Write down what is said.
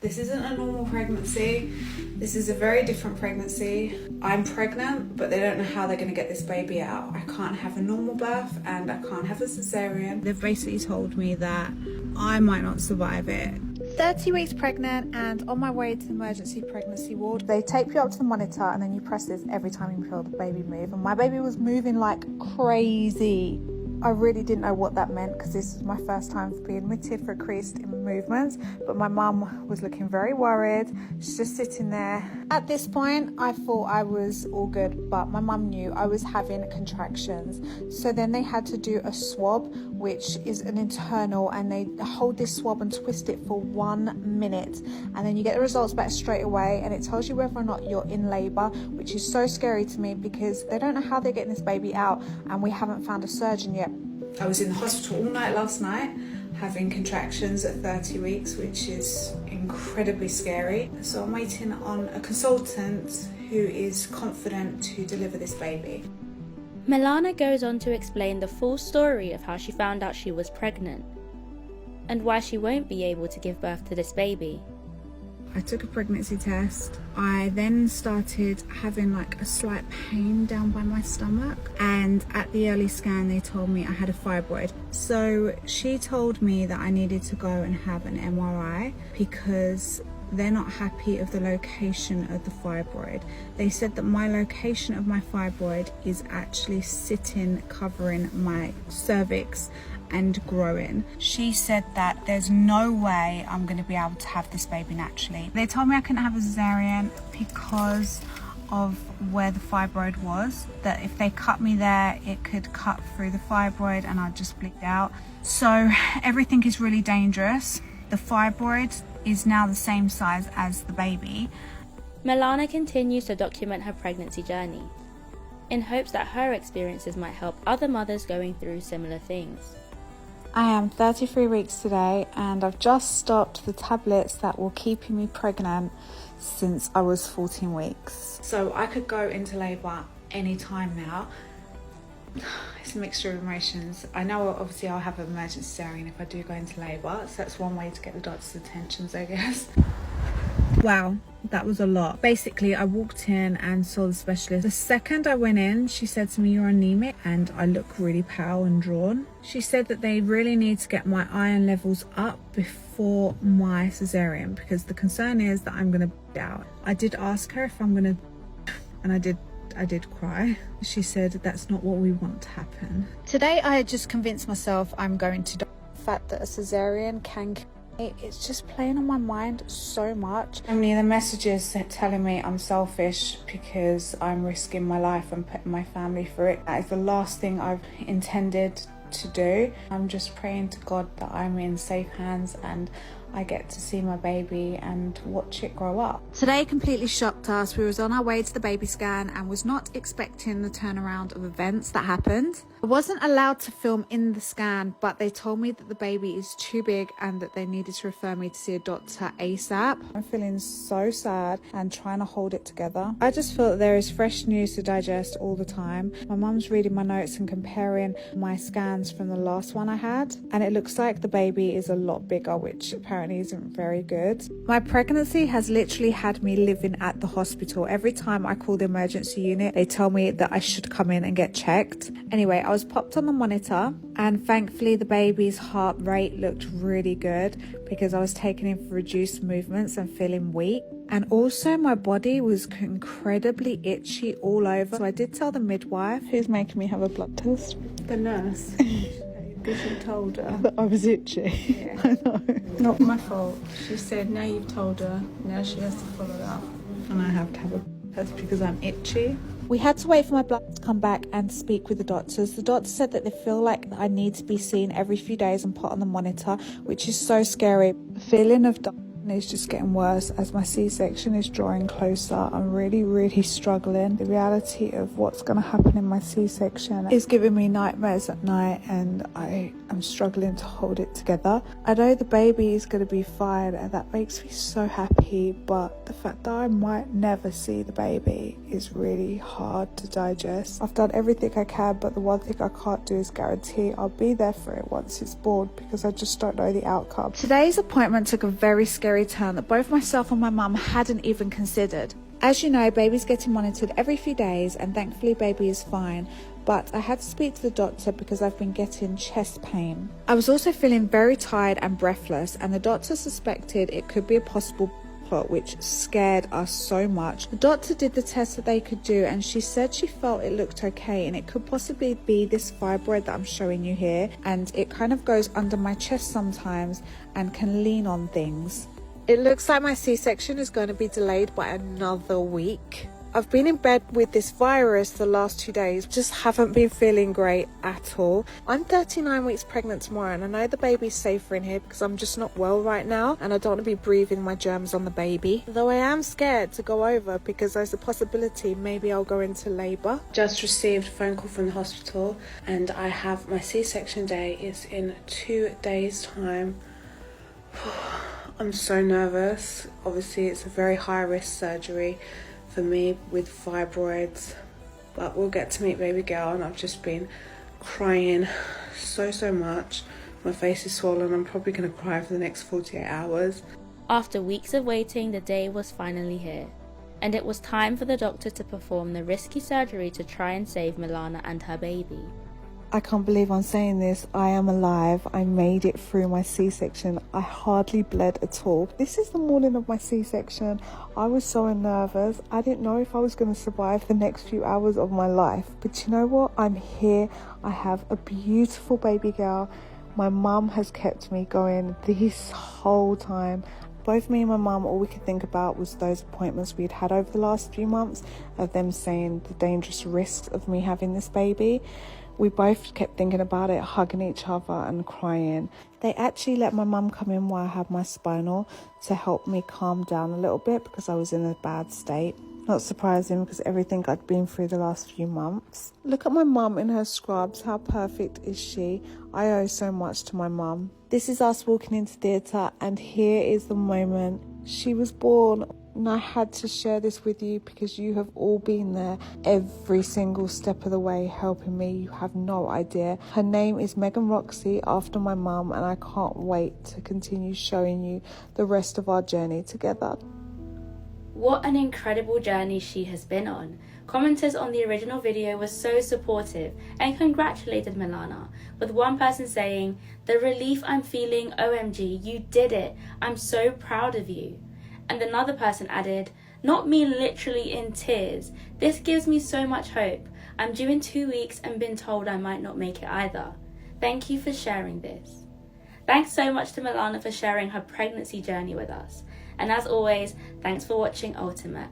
This isn't a normal pregnancy. This is a very different pregnancy. I'm pregnant, but they don't know how they're going to get this baby out. I can't have a normal birth and I can't have a cesarean. They've basically told me that I might not survive it. 30 weeks pregnant and on my way to the emergency pregnancy ward. They tape you up to the monitor and then you press this every time you feel the baby move. And my baby was moving like crazy. I really didn't know what that meant because this was my first time being admitted for increased in movements, but my mum was looking very worried. She's just sitting there. At this point, I thought I was all good, but my mum knew I was having contractions. So then they had to do a swab, which is an internal, and they hold this swab and twist it for 1 minute. And then you get the results back straight away, and it tells you whether or not you're in labour, which is so scary to me because they don't know how they're getting this baby out, and we haven't found a surgeon yet. I was in the hospital all night last night having contractions at 30 weeks, which is incredibly scary. So I'm waiting on a consultant who is confident to deliver this baby. Milana goes on to explain the full story of how she found out she was pregnant and why she won't be able to give birth to this baby. I took a pregnancy test. I then started having like a slight pain down by my stomach, and at the early scan they told me I had a fibroid. So she told me that I needed to go and have an MRI because they're not happy of the location of the fibroid. They said that my location of my fibroid is actually sitting, covering my cervix and growing. She said that there's no way I'm going to be able to have this baby naturally. They told me I couldn't have a cesarean because of where the fibroid was, that if they cut me there it could cut through the fibroid and I'd just bleed out. So everything is really dangerous. The fibroid is now the same size as the baby. Milana continues to document her pregnancy journey in hopes that her experiences might help other mothers going through similar things. I am 33 weeks today and I've just stopped the tablets that were keeping me pregnant since I was 14 weeks. So I could go into labour any time now. It's a mixture of emotions. I know obviously I'll have an emergency cesarean if I do go into labour, so that's one way to get the doctor's attentions, I guess. Wow, that was a lot. Basically, I walked in and saw the specialist. The second I went in, she said to me, "You're anemic," and I look really pale and drawn. She said that they really need to get my iron levels up before my cesarean because the concern is that I'm going to bleed out. I did ask her if I'm going to, and I did cry. She said that's not what we want to happen. Today I had just convinced myself I'm going to die. The fact that a cesarean can kill me, it's just playing on my mind so much. I mean, the messages telling me I'm selfish because I'm risking my life and putting my family through it. That is the last thing I've intended to do. I'm just praying to God that I'm in safe hands and I get to see my baby and watch it grow up. Today completely shocked us. We was on our way to the baby scan and was not expecting the turnaround of events that happened. I wasn't allowed to film in the scan, but they told me that the baby is too big and that they needed to refer me to see a doctor ASAP. I'm feeling so sad and trying to hold it together. I just feel that there is fresh news to digest all the time. My mum's reading my notes and comparing my scans from the last one I had, and it looks like the baby is a lot bigger, which apparently isn't very good. My pregnancy has literally had me living at the hospital. Every time I call the emergency unit, they tell me that I should come in and get checked. Anyway, I was popped on the monitor and thankfully the baby's heart rate looked really good because I was taken in for reduced movements and feeling weak. And also my body was incredibly itchy all over. So I did tell the midwife, who's making me have a blood test. The nurse. Because you told her. That I was itchy. Yeah. I know. Not my fault. She said, now you've told her, now she has to follow it up. And I have to have a test because I'm itchy. We had to wait for my blood to come back and speak with the doctors. The doctor said that they feel like I need to be seen every few days and put on the monitor, which is so scary. The feeling of dying is just getting worse as my C-section is drawing closer. I'm really struggling. The reality of what's going to happen in my C-section is giving me nightmares at night and I am struggling to hold it together. I know the baby is going to be fine and that makes me so happy, but the fact that I might never see the baby is really hard to digest. I've done everything I can, but the one thing I can't do is guarantee I'll be there for it once it's born because I just don't know the outcome. Today's appointment took a very scary scary turn that both myself and my mum hadn't even considered. As you know, baby's getting monitored every few days and thankfully baby is fine, but I had to speak to the doctor because I've been getting chest pain. I was also feeling very tired and breathless, and the doctor suspected it could be a possible plot, which scared us so much. The doctor did the test that they could do and she said she felt it looked okay and it could possibly be this fibroid that I'm showing you here, and it kind of goes under my chest sometimes and can lean on things. It looks like my C-section is going to be delayed by another week. I've been in bed with this virus the last 2 days, just haven't been feeling great at all. I'm 39 weeks pregnant tomorrow and I know the baby's safer in here because I'm just not well right now and I don't want to be breathing my germs on the baby. Though I am scared to go over because there's a possibility maybe I'll go into labour. Just received a phone call from the hospital and I have my C-section day is in 2 days' time. I'm so nervous. Obviously it's a very high risk surgery for me with fibroids, but we'll get to meet baby girl and I've just been crying so much. My face is swollen. I'm probably going to cry for the next 48 hours. After weeks of waiting, the day was finally here, and it was time for the doctor to perform the risky surgery to try and save Milana and her baby. I can't believe I'm saying this. I am alive. I made it through my C-section. I hardly bled at all. This is the morning of my C-section. I was so nervous. I didn't know if I was going to survive the next few hours of my life. But you know what? I'm here. I have a beautiful baby girl. My mum has kept me going this whole time. Both me and my mum, all we could think about was those appointments we'd had over the last few months of them saying the dangerous risks of me having this baby. We both kept thinking about it, hugging each other and crying. They actually let my mum come in while I had my spinal to help me calm down a little bit because I was in a bad state. Not surprising because everything I'd been through the last few months. Look at my mum in her scrubs. How perfect is she? I owe so much to my mum. This is us walking into theatre and here is the moment she was born. And I had to share this with you because you have all been there every single step of the way helping me. You have no idea. Her name is Megan Roxy after my mum, and I can't wait to continue showing you the rest of our journey together. What an incredible journey she has been on. Commenters on the original video were so supportive and congratulated Milana, with one person saying, "The relief I'm feeling, OMG, you did it. I'm so proud of you." And another person added, "Not me literally in tears. This gives me so much hope. I'm due in 2 weeks and been told I might not make it either. Thank you for sharing this." Thanks so much to Milana for sharing her pregnancy journey with us. And as always, thanks for watching Ultimate.